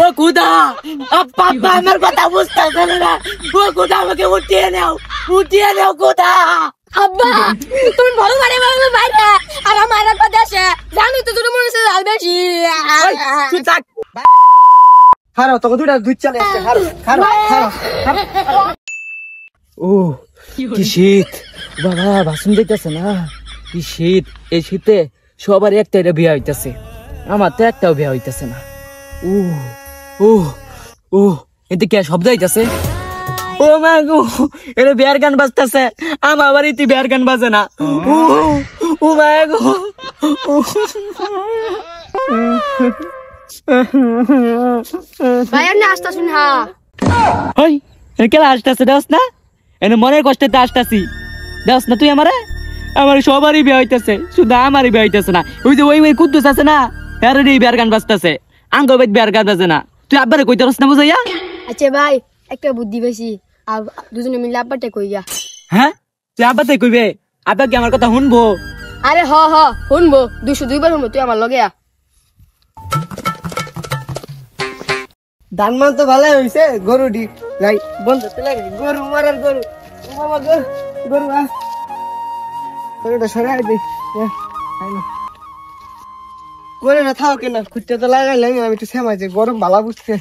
ও খুদা আব্বা আমার কথা বুঝতেছে না ও খুদা আমাকে উঠিয়ে নাও খুদা আব্বা তুমি বড় বাড়ি বাইরে আর আমার একটা দেশে জানি তো তুমি মনে হচ্ছে জাল বেশি তুই থাক খারো তোকে দুধ চলে আসছে খারো ও কি শীত বাবা ভাষণ দিতেছে না কি শীত এই শীতে সবার একটা বিয়ে হইতেছে আমার তো একটাও বিয়ে হইতেছে না ও ও ও এতে কে শব্দ হইতেছে ও মা গো এটা বিয়ার গান বাজতেছে আমার বাড়িতে বিয়ার গান বাজে না ও মা গো ভাই আপনি আসতেছেন হ্যাঁ হই কেলা আসতেছে দেখ না এনে মনের কষ্টে আসতেছি দেখ না তুই আমার সবারই বিয়ে হইতেছে শুধু আমারই বিয়ে হইতেছে না ওই যে ওই কুদ্দুস আছে না এর বিয়ার গান বাজতেছে আঙ্গ বিয়ার গান বাজে না তুই আব্বারে কইতে পারছ না বুঝাইয়া আচ্ছা ভাই একটা বুদ্ধি বেশি আর দুজনে মিলে আব্বাটা কইয়া হ্যাঁ তুই আব্বাতে কইবে আব্বা কি আমার কথা শুনবো আরে হ শুনবো 202 বার শুনবো তুই আমার লগে ধান মান তো ভালো হয়েছে গরু ডি যাই বন্ধু লাগে গরু মারার গরু বাবা গরু গরুটা সরাই দি গরুটা থাও কিনা খুঁজতে তো লাগাইলাম আমি একটু সেমাইছি গরম ভালো বুঝছে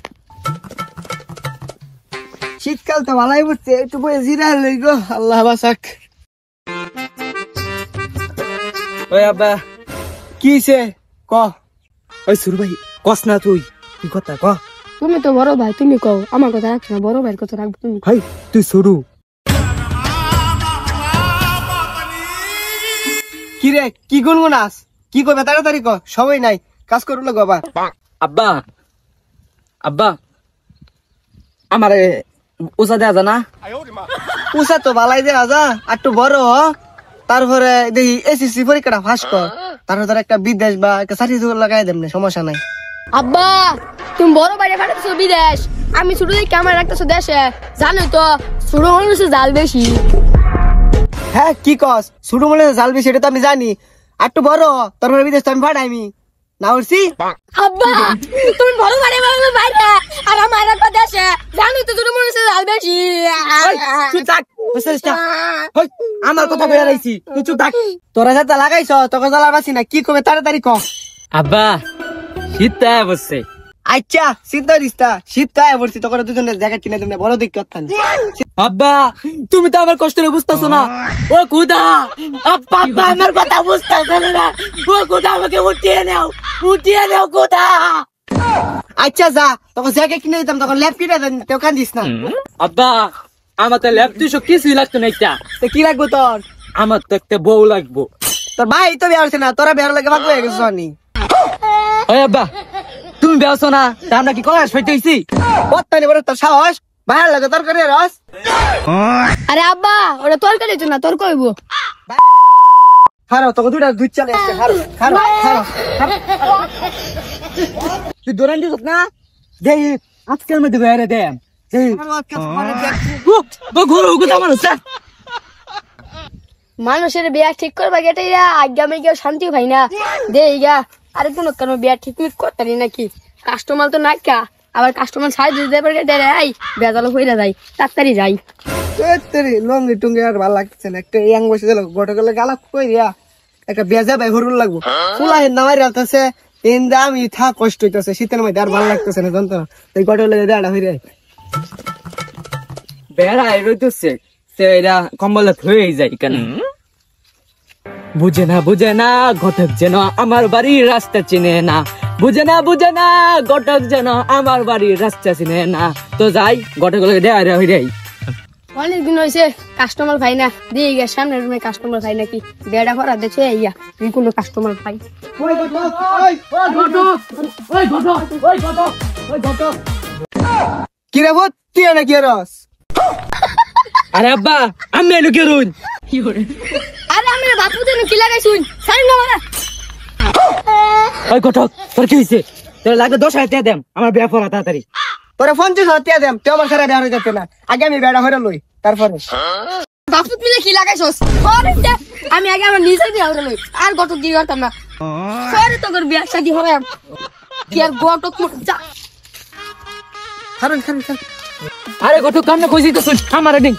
শীতকাল তো ভালাই বুঝছে একটু বয়ে জিরা লই গো আল্লাহ বাসাক ওই আব্বা কিছে ক ওই সুর ভাই কস না তুই কি কথা ক তুমি তো বড় ভাই তুমি কও আমার কথা রাখছো না বড় ভাইয়ের কথা রাখবো তুমি ভাই তুই শুরু কি রে কি গুনগুনাস কি কইবে তাড়াতাড়ি ক সবাই নাই কাজ করু লাগো আবার আব্বা আব্বা আমারে উষা দেয়া জানা উষা তো ভালাই দে আজা একটু বড় হ তারপরে দেখি এসএসসি পরীক্ষাটা ফাঁস কর তারপর একটা বিদেশ বা একটা সার্টিফিকেট লাগাই দেব না সমস্যা নাই আব্বা তুমি বড় বাইরে পাঠাচ্ছো বিদেশ আমি ছোট থেকে আমার রাখতেছো দেশে জানো তো ছোট মানুষের জাল বেশি হ্যাঁ কি কস ছোট মনে জালবি সেটা তো আমি জানি একটু বড় তারপরে বিদেশ তো আমি পাঠাইমি না উঠছি আব্বা তুমি বড় বাইরে বাইরে আর আমার একটা দেশে জানো তো ছোট মানুষের জাল বেশি তুই থাক বুঝছিস না ওই আমার কথা কইয়া রাইছি তুই চুপ থাক তোরা যাতে লাগাইছ তোকে জ্বালা বাসি না কি কবে তাড়াতাড়ি ক আব্বা শীতটা বসছে আচ্ছা চিন্তা দিস্তা শীতকায় পড়ছি তোকে দুজনের জ্যাকেট কিনে দেব না বড় দিক কথা আব্বা তুমি তো আমার কষ্ট বুঝতেছো না ও খুদা আব্বা আমার কথা বুঝতেছো না ও খুদা আমাকে উঠিয়ে নাও খুদা আচ্ছা যা তোকে জ্যাকেট কিনে দিতাম তখন ল্যাপ কিনে দেন তেও কান্দিস না আব্বা আমার তো ল্যাপ দুইশো কিছুই লাগতো না একটা তো কি লাগবো তোর আমার তো একটা বউ লাগবো তোর ভাই তো বিয়ে হচ্ছে না তোরা বিয়ে লাগে ভাগ হয়ে গেছিস নি ওই আব্বা তুমি বেওছো না তা আমরা কি কলাস ফাইতেছি বত্তানি বড় তোর সাহস ভাইয়ের লাগে তোর করে রস আরে আব্বা ওটা তোর কাছে না তোর কইবো খারো তোকে দুধ চলে আসছে খারো তুই দৌড়ান দিস না দেই আজকের মধ্যে বেড়ে দেম মানুষের বিয়া ঠিক করবা গেটে আজ্ঞা কেউ শান্তি ভাই না দে ইগা আরে কোন কেন বিয়া ঠিক করতারি নাকি কাস্টমার তো নাকা আবার কাস্টমার সাইজ দিতে পারে দেরে আই বেজাল হইরা যাই তাড়াতাড়ি যাই তেরি লঙ্গি টুঙ্গি আর ভালো লাগছে না একটা ইয়াং বসে দিল গটকলে গালা কই রিয়া একটা বেজা ভাই হরুল লাগবো ফুলা হে নামাই রাখতেছে এন্দা আমি থা কষ্ট হইতাছে শীতের মধ্যে আর ভালো লাগতেছে না জানতো এই গটকলে দেড়া হইরে বেড়া রইতেছে সেটা কম্বলে হয়ে যায় কেন বুঝে না ঘটক যেন আমার বাড়ির রাস্তা চিনে না বুঝে না ঘটক যেন আমার বাড়ির রাস্তা চিনে না তো যাই ঘটক দেয়া হয়ে যাই অনেকদিন হয়েছে কাস্টমার পাই না দিয়ে গিয়ে সামনের রুমে কাস্টমার পাই নাকি বেড়া ভরা দেখে ইয়া কোনো কাস্টমার পাই কি রে বত তুই নাকি রস আরে আব্বা আমি এলো কে রুন আরে আমি বাপু তুমি কি লাগাই শুন সাইন না মারা ওই ঘটক তোর কি হইছে তোর লাগবে 10,000 দেম আমার বিয়া পড়া তাড়াতাড়ি তোরে 50,000 দেম তুই আমার সারা বেড়া যেতে না আগে আমি বেড়া হইরা লই তারপরে বাপু মিলে কি লাগাইছস আমি আগে আমার নিজে দিয়ে হইরা লই আর গটক দিয়ে করতাম না সরে তোর বিয়া শাদি হবে কি আর গটক যা খারুন খারুন খারুন আরে গটু কামনা কইছি তো আমার ডিং